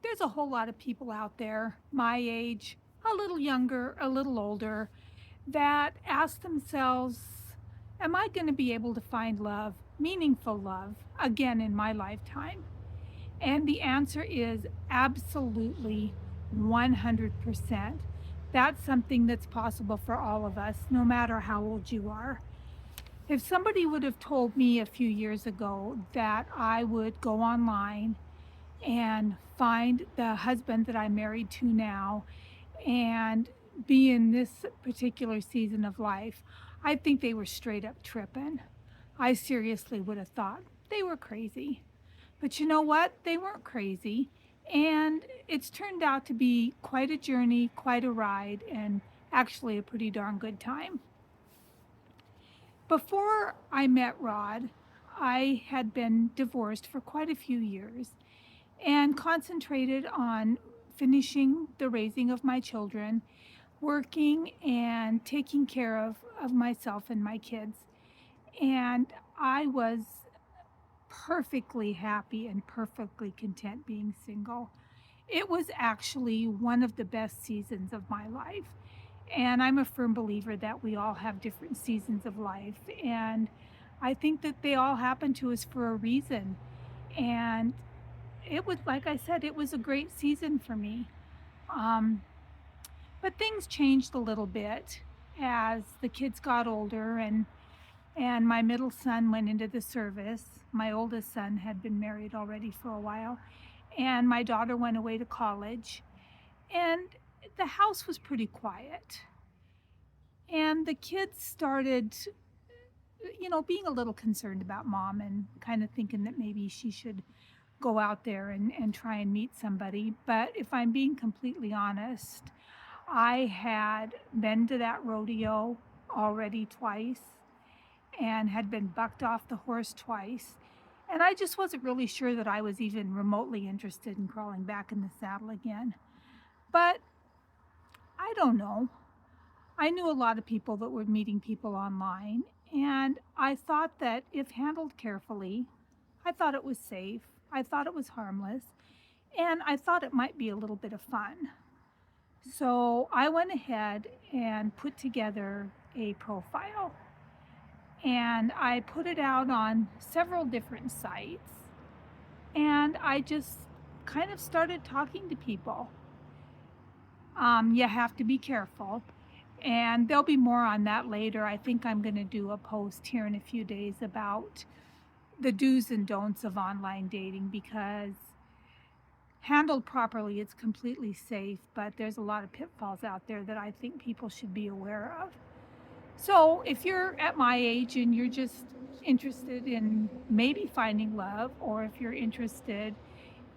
there's a whole lot of people out there, my age, a little younger, a little older, that ask themselves, am I going to be able to find love, meaningful love, again in my lifetime? And the answer is absolutely 100%. That's something that's possible for all of us, no matter how old you are. If somebody would have told me a few years ago that I would go online and find the husband that I'm married to now and be in this particular season of life, I think they were straight up tripping. I seriously would have thought they were crazy. But you know what? They weren't crazy. And it's turned out to be quite a journey, quite a ride, and actually a pretty darn good time. Before I met Rod, I had been divorced for quite a few years and concentrated on finishing the raising of my children, working and taking care of myself and my kids. And I was perfectly happy and perfectly content being single. It was actually one of the best seasons of my life. And I'm a firm believer that we all have different seasons of life. And I think that they all happen to us for a reason. And it was, like I said, it was a great season for me. Um, but things changed a little bit as the kids got older and my middle son went into the service. My oldest son had been married already for a while, and my daughter went away to college. And the house was pretty quiet. And the kids started, being a little concerned about mom and kind of thinking that maybe she should go out there and try and meet somebody. But if I'm being completely honest, I had been to that rodeo already twice and had been bucked off the horse twice. And I just wasn't really sure that I was even remotely interested in crawling back in the saddle again. But I don't know. I knew a lot of people that were meeting people online, and I thought that if handled carefully, I thought it was safe, I thought it was harmless, and I thought it might be a little bit of fun. So I went ahead and put together a profile, and I put it out on several different sites, and I just kind of started talking to people. You have to be careful. And there'll be more on that later. I think I'm going to do a post here in a few days about the do's and don'ts of online dating because handled properly, it's completely safe, but there's a lot of pitfalls out there that I think people should be aware of. So if you're at my age and you're just interested in maybe finding love, or if you're interested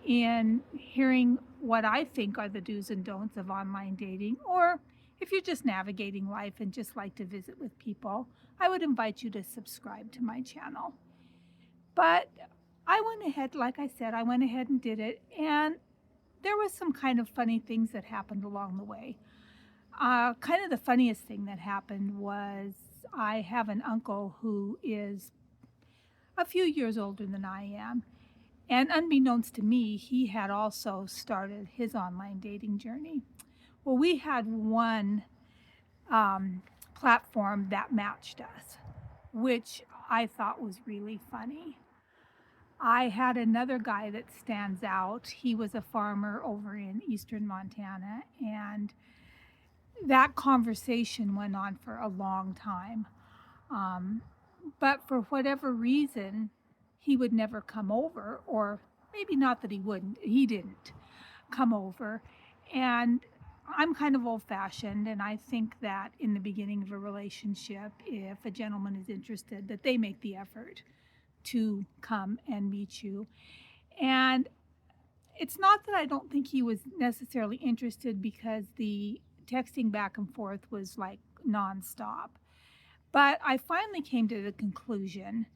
in hearing what I think are the do's and don'ts of online dating, or if you're just navigating life and just like to visit with people, I would invite you to subscribe to my channel. But I went ahead, like I said, I went ahead and did it, and there was some kind of funny things that happened along the way. Kind of the funniest thing that happened was I have an uncle who is a few years older than I am. And unbeknownst to me, he had also started his online dating journey. Well, we had one platform that matched us, which I thought was really funny. I had another guy that stands out. He was a farmer over in eastern Montana, and that conversation went on for a long time. Um, but for whatever reason, he would never come over, or maybe not that he wouldn't, he didn't come over. And I'm kind of old fashioned, and I think that in the beginning of a relationship, if a gentleman is interested, that they make the effort to come and meet you. And it's not that I don't think he was necessarily interested because the texting back and forth was like nonstop. But I finally came to the conclusion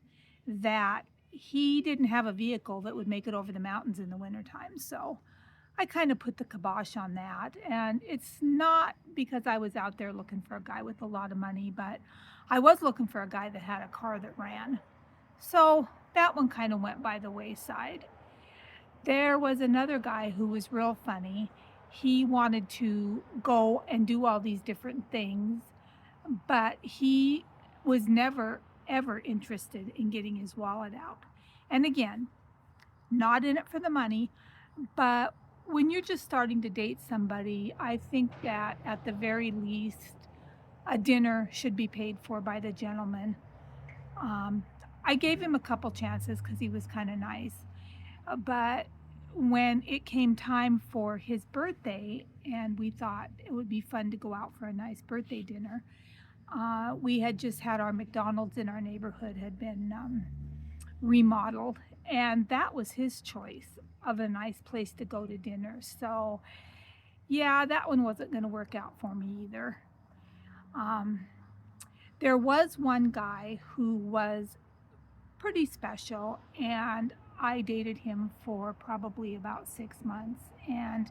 that he didn't have a vehicle that would make it over the mountains in the wintertime. So I kind of put the kibosh on that. And it's not because I was out there looking for a guy with a lot of money, but I was looking for a guy that had a car that ran. So that one kind of went by the wayside. There was another guy who was real funny. He wanted to go and do all these different things, but he was never, ever interested in getting his wallet out. And again, not in it for the money, but when you're just starting to date somebody, I think that at the very least, a dinner should be paid for by the gentleman. Um, I gave him a couple chances because he was kind of nice. But when it came time for his birthday, and we thought it would be fun to go out for a nice birthday dinner, we had just had our McDonald's in our neighborhood had been remodeled, and that was his choice of a nice place to go to dinner. So, yeah, that one wasn't going to work out for me either. Um, there was one guy who was pretty special, and I dated him for probably about 6 months. And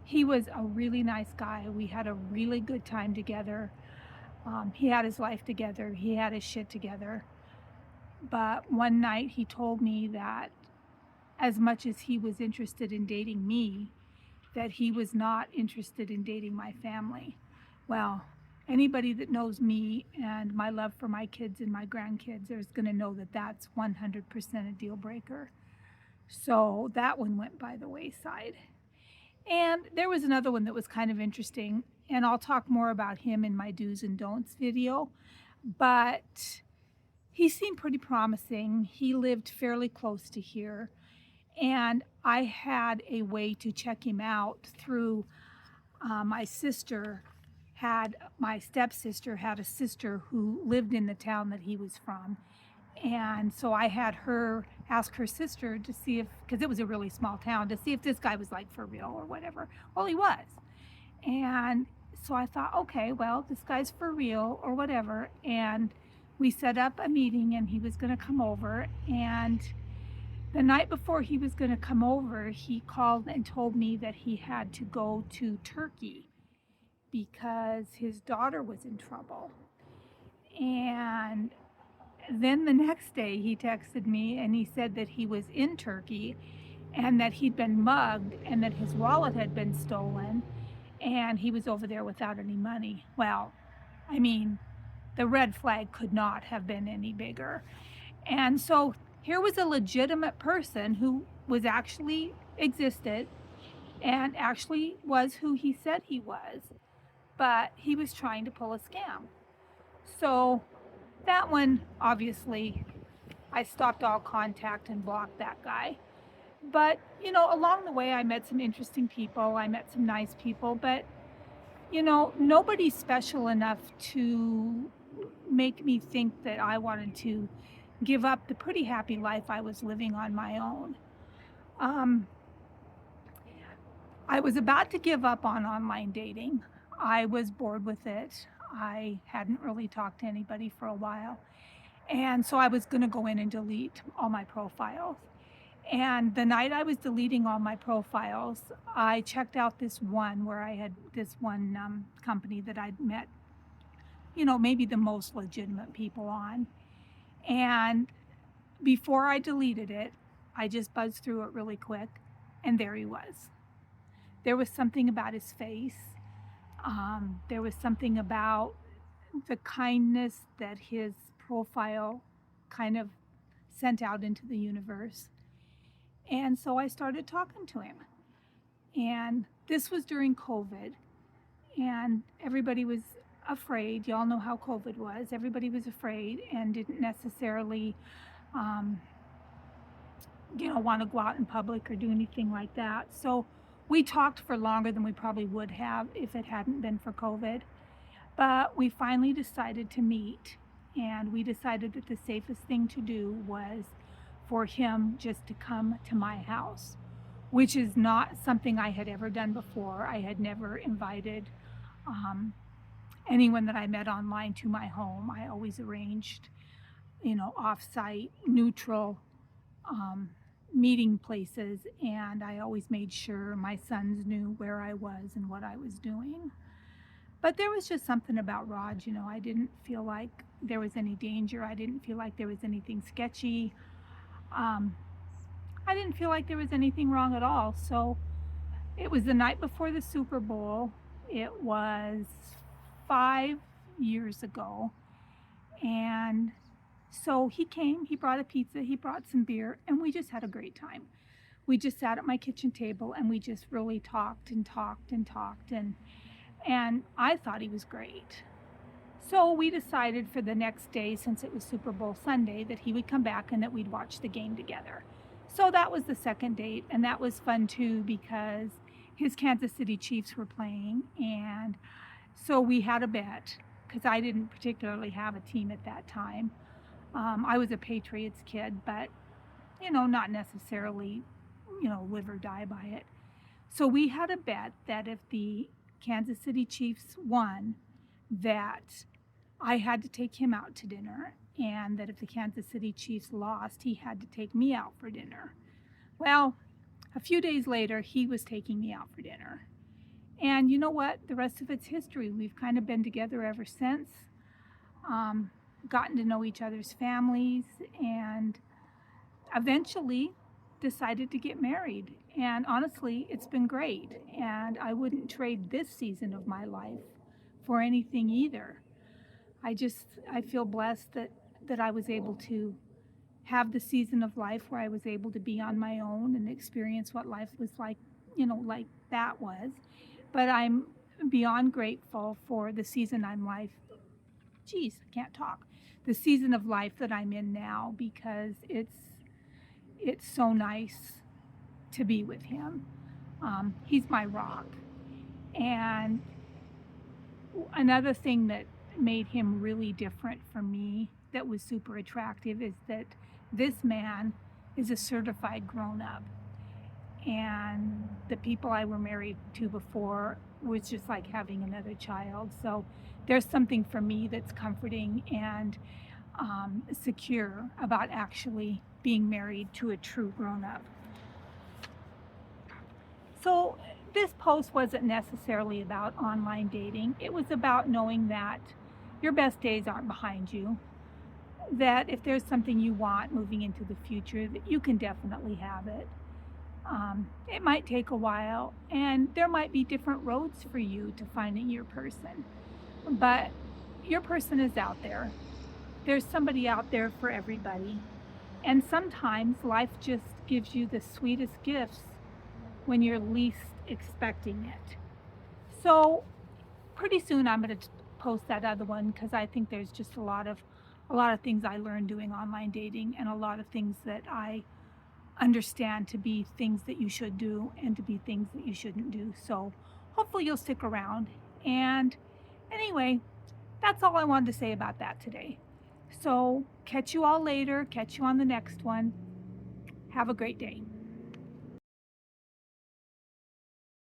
he was a really nice guy. We had a really good time together. He had his life together, he had his shit together. But one night he told me that as much as he was interested in dating me, that he was not interested in dating my family. Well, anybody that knows me and my love for my kids and my grandkids is going to know that that's 100% a deal breaker. So that one went by the wayside. And there was another one that was kind of interesting, and I'll talk more about him in my do's and don'ts video. But he seemed pretty promising. He lived fairly close to here, and I had a way to check him out through my stepsister had a sister who lived in the town that he was from. And so I had her ask her sister to see if, because it was a really small town, to see if this guy was like for real or whatever. Well, he was. And so I thought, okay, well, this guy's for real or whatever. And we set up a meeting and he was going to come over. And the night before he was going to come over, he called and told me that he had to go to Turkey because his daughter was in trouble. And then the next day he texted me and he said that he was in Turkey and that he'd been mugged and that his wallet had been stolen and he was over there without any money. Well, I mean, the red flag could not have been any bigger. And so here was a legitimate person who was actually existed and actually was who he said he was, but he was trying to pull a scam. So that one, obviously, I stopped all contact and blocked that guy. But, along the way, I met some interesting people. I met some nice people, but, nobody's special enough to make me think that I wanted to give up the pretty happy life I was living on my own. I was about to give up on online dating. I was bored with it. I hadn't really talked to anybody for a while. And so I was going to go in and delete all my profiles. And the night I was deleting all my profiles, I checked out this one where I had this one company that I'd met, maybe the most legitimate people on. And before I deleted it, I just buzzed through it really quick, and there he was. There was something about his face. There was something about the kindness that his profile kind of sent out into the universe. And so I started talking to him. And this was during COVID, and everybody was afraid. Y'all know how COVID was. Everybody was afraid and didn't necessarily, want to go out in public or do anything like that. So we talked for longer than we probably would have if it hadn't been for COVID. But we finally decided to meet, and we decided that the safest thing to do was for him just to come to my house, which is not something I had ever done before. I had never invited anyone that I met online to my home. I always arranged, off-site, neutral meeting places, and I always made sure my sons knew where I was and what I was doing. But there was just something about Rod, I didn't feel like there was any danger. I didn't feel like there was anything sketchy. I didn't feel like there was anything wrong at all. So it was the night before the Super Bowl. It was 5 years ago. And so he came, he brought a pizza, he brought some beer, and we just had a great time. We just sat at my kitchen table and we just really talked and talked and talked, and I thought he was great. So we decided for the next day, since it was Super Bowl Sunday, that he would come back and that we'd watch the game together. So that was the second date, and that was fun too because his Kansas City Chiefs were playing, and so we had a bet because I didn't particularly have a team at that time. I was a Patriots kid, but not necessarily, live or die by it. So we had a bet that if the Kansas City Chiefs won, that I had to take him out to dinner, and that if the Kansas City Chiefs lost, he had to take me out for dinner. Well, a few days later, he was taking me out for dinner. And you know what? The rest of it's history. We've kind of been together ever since, um, gotten to know each other's families, and eventually decided to get married. And honestly, it's been great. And I wouldn't trade this season of my life for anything either. I feel blessed that I was able to have the season of life where I was able to be on my own and experience what life was like, like that was. But I'm beyond grateful for the season I'm life. Geez, I can't talk. The season of life that I'm in now, because it's so nice to be with him. He's my rock. And another thing that made him really different from me that was super attractive is that this man is a certified grown up. And the people I were married to before was just like having another child. So there's something for me that's comforting and secure about actually being married to a true grown up. So this post wasn't necessarily about online dating. It was about knowing that your best days aren't behind you, that if there's something you want moving into the future, that you can definitely have it. It might take a while, and there might be different roads for you to finding your person, but your person is out there. There's somebody out there for everybody. And sometimes life just gives you the sweetest gifts when you're least expecting it. So pretty soon I'm going to post that other one because I think there's just a lot of things I learned doing online dating, and a lot of things that I understand to be things that you should do and to be things that you shouldn't do. So hopefully you'll stick around. And anyway, that's all I wanted to say about that today. So catch you all later. Catch you on the next one. Have a great day.